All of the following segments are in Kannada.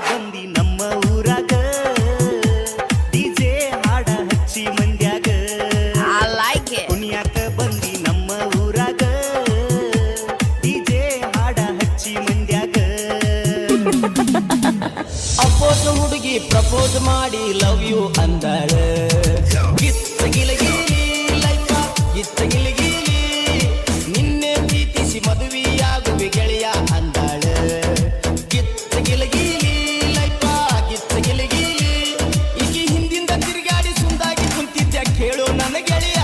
ಬಂದಿ ನಮ್ಮ ಊರಾಗ ಡಿಜೆ ಹಾಡ ಹಚ್ಚಿ ಮಂದ್ಯಾಗ ಕುಣಿಯಾಕ ಬಂದಿ ನಮ್ಮ ಊರಾಗ ಡಿಜೆ ಹಾಡ ಹಚ್ಚಿ ಮಂದ್ಯಾಗ ಅಪ್ಪೋಸ್ ಹುಡುಗಿ ಪ್ರಪೋಸ್ ಮಾಡಿ ಲವ್ ಯು ಅಂದಾಳ ಗಿತ್ತ ಗಿಲಗಿಲಿ ಲೈಫ ಗಿತ್ತ ಗಿಲಗಿಲಿ ನಿನ್ನೆ ಪ್ರೀತಿಸಿ ಮದುವೆಯಾಗುವೆ ಗೆಳೆಯ ಅಂದಾಳ ಗಿತ್ತ ಗಿಲಗಿಲಿ ಕೇಳು ನನ್ನ ಗೆಳೆಯ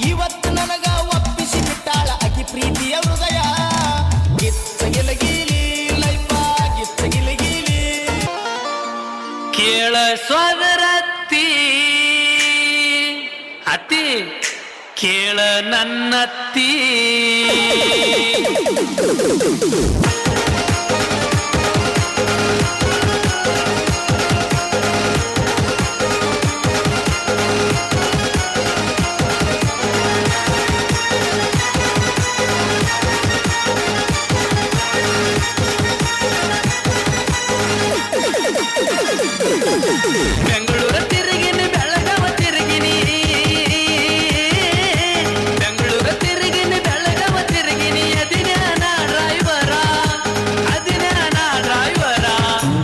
ಇವತ್ತು ನನಗ ಒಪ್ಪಿಸಿ ಬಿಟ್ಟಾಳ ಅಕಿ ಪ್ರೀತಿಯ ಹೃದಯ ಗಿತ್ತ ಗಿಲಗಿಲಿ ಲೈಫ ಗಿತ್ತ ಗಿಲಗಿಲಿ ಕೇಳ ಸೋದರತ್ತಿ ಅತ್ತಿ ಕೇಳ ನನ್ನತ್ತಿ ಬೆಂಗಳೂರು ತಿರುಗಿನಿ ಬೆಳಗಾವ ತಿರುಗಿನಿ ಬೆಂಗಳೂರು ತಿರುಗಿನಿ ಬೆಳಗಾವ ತಿರುಗಿನಿ ಅದಿನ ಡ್ರೈವರ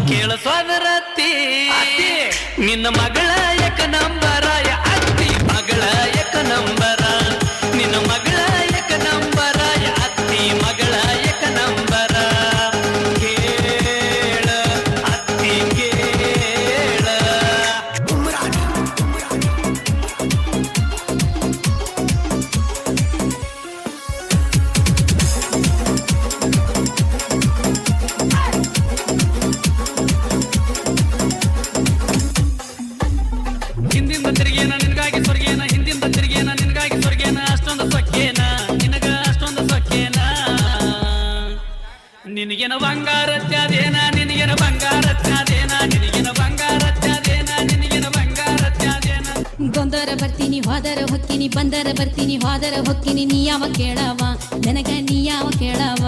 ಕೇಳ ಸೋದರತ್ತಿ ನಿನ್ನ ಮಗಳ ಯಕ ನಂಬರ ಅತ್ತಿ ಮಗಳ ಯಕ ನಂಬರ ನಿನ್ನ ಮಗಳ ಯಕ ನಂಬರ ಅತ್ತಿ ಮಗಳ ಯಕ ನಂಬರ ಕೇಳ ಅತ್ತಿ ಹಿಂದಿಂದ ತಿರುಗೇನ ನಿನಗಾಗಿ ಸ್ವರ್ಗೇನ ಹಿಂದಿಂದ ತಿರುಗೇನ ನಿನಗಾಗಿ ಸ್ವರ್ಗೇನ ಅಷ್ಟೊಂದು ಸೊಕ್ಕೇನ ನಿನಗ ಅಷ್ಟೊಂದು ಸೊಕ್ಕೇನ ನಿನಗೇನ ಬಂಗಾರ ತ್ಯಾದೇನ ನಿನಗೇನ ಬಂಗಾರ ತ್ಯಾದೇನ ನಿನಗೇನ ಬಂಗಾರ ತ್ಯಾದೇನ ನಿನಗೇನ ಬಂಗಾರ ತ್ಯಾದೇನ ಗೊಂದರ ಬರ್ತೀನಿ ಹೋದರ ಹೊಕ್ಕಿನಿ ಬಂದರ ಬರ್ತೀನಿ ಹೋದರ ಹೊಕ್ಕಿನಿ ನೀಯಾವ ಕೇಳವ ನನಗ ನೀಯಾವ ಕೇಳವ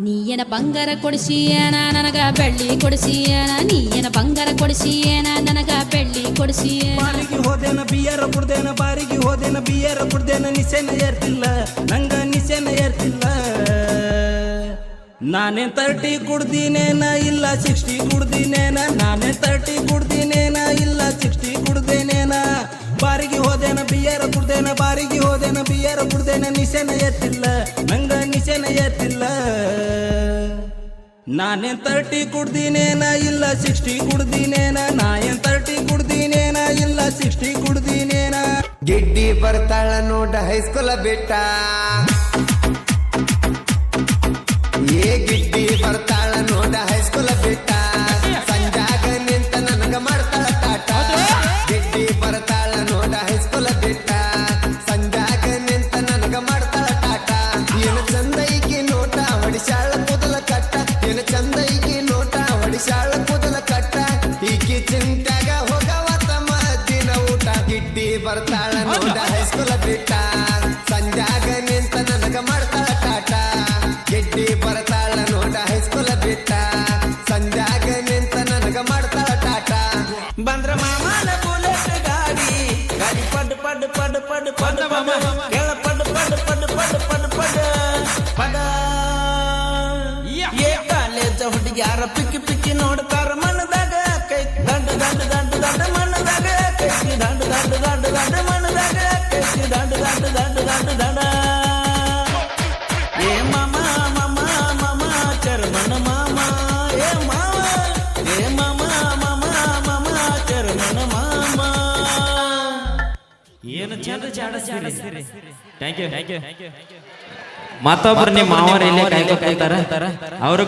ನೀಯನ ಬಂಗಾರ ಕೊಡಿಸಿಯೇನ ನನಗ ಬೆಳ್ಳಿ ಕೊಡಿಸಿಯೇನ ನೀಯನ ಬಂಗಾರ ಕೊಡಿಸಿಯೇನ ನನಗ ಬೆಳ್ಳಿ ಕೊಡಿಸಿಯೇನ ಬಾರಿಗೆ ಹೋದೇನ ಬಿಯರ ಕುಡ್ದೇನ ಬಾರಿಗೆ ಹೋದೇನ ಬಿಯರ ಕುಡ್ದೇನ ನಿಸೆನ ಏರ್ತಿಲ್ಲ ನಂಗ ನಿಸೆನ ಏರ್ತಿಲ್ಲ ನಾನೇ 30 ಕುಡ್ದಿನೇನ ಇಲ್ಲ 60 ಕುಡ್ದಿನೇನ ನಾನೇ 30 ಕುಡ್ದಿನೇನ ಇಲ್ಲ 60 ಕುಡ್ದೇನೇನ ಬಾರಿಗೆ ಹೋದೇನ ಬಿಯರ ಕುಡ್ದೇನ ಬಾರಿಗೆ ಹೋದೇನ ಬಿಯರ ಕುಡ್ದೇನ ನಿಸೆನ ಏರ್ತಿಲ್ಲ ನಂಗ ನಿಸೆನ ಏರ್ತಿಲ್ಲ ನಾನೇನ್ 30 ಕುಡ್ದಿನೇನ ಇಲ್ಲ 60 ಕುಡ್ದಿನೇನ ನಾನೇನ್ 30 ಕುಡ್ದಿನೇನ ಇಲ್ಲ 60 ಕುಡ್ದಿನೇನ ಗಿಡ್ಡಿ ಬರ್ತಾಳ ನೋಡ ಹೈಸ್ಕೂಲ ಬಿಟ್ಟ ಏ ಗಿಡ್ಡಿ ಬರ್ತಾಳ ನೋಡ ಹೈಸ್ಕೂಲ ಬಿಟ್ಟ ಸಂಜಾಗ ನಿಂತ ನನಗ ಮಾಡ್ತಾಳ ಟಾಟ ಗಿಡ್ಡಿ ಬರ್ತಾಳ ನೋಡ ಹೈಸ್ಕೂಲ ಬಿಟ್ಟ ಸಂಜಾಗ ನಿಂತ ನನಗ ಮಾಡ್ತಾಳ ಟಾಟ ಏನು ಚಂದೈಕಿ ನೋಟ ಹೊಡಿಸಾಳ ಕೂದಲ ಕಟ್ಟ ಏನು ಚಂದೈಕಿ ನೋಟ ಹೊಡಿಸಾಳ ಕೂದಲ ಕಟ್ಟ ಈಕಿ ಚಿಂತ್ಯಾಗ ಹೋಗವತ್ತ ಮದ್ದಿನ ಊಟ ಗಿಡ್ಡಿ ಬರ್ತಾಳ ನೋಡ ಹೈಸ್ಕೂಲ ಬಿಟ್ಟ ಸಂಜಾಗ ನಿಂತ ನನಗ ಮಾಡ್ತಾಳ ಟಾಟ ಗಿಡ್ಡಿ ಬರ್ತಾಳ ನೋಡ ಹೈಸ್ಕೂಲ ಬಿಟ್ಟ ಸಂಜಾಗ ನಿಂತ ನನಗ ಮಾಡ್ತಾಳ ಟಾಟ ಬಂದ್ರ ಮಾಮನ ಬುಲೆಟ್ ಗಾಡಿ ಗಾಡಿ ಪಡ್ ಪಡ್ ಪಡ್ ಪಡ್ ಪಡ್ ಕೆಳ ಪಡ್ ಪಡ್ ಪಡ್ ಪಡ್ ಪಡ್ ಪಡ್ ಪಡ ಏ ಕಾಲೇಜ ಹುಡುಗ್ಯಾರ ಪಿಕ್ಕಿ ಪಿಕ್ಕಿ ನೋಡ್ತಾರ ಮನದಾಗ ಕೈ ದಂಡ ದಂಡ ದಂಡ ದಂಡ ಮನದಾಗ ಕೈ ದಂಡ ದಂಡ ದಂಡ ದಂಡ ಮನದಾಗ ಕೈ ದಂಡ ದಂಡ ದಂಡ ದಂಡ ದಂಡ ಏ ಮಾಮ ಮಾಮ ಮಾಮ ಚರ್ಮನ ಮಾಮ ಏ ಮಾಮ ಏ ಮಾಮ ಮಾಮ ಮಾಮ ಚರ್ಮನ ಮಾಮ ಏನು ಚಂದ ಜಾಡಸಿರಿ ಥ್ಯಾಂಕ್ ಯು ಮತ್ತೊಬ್ರು ನಿಮ್ಮ ಮಾವರು ಇಲ್ಲೇ ಕಾಯ್ಕೊತಾರ ಅವರು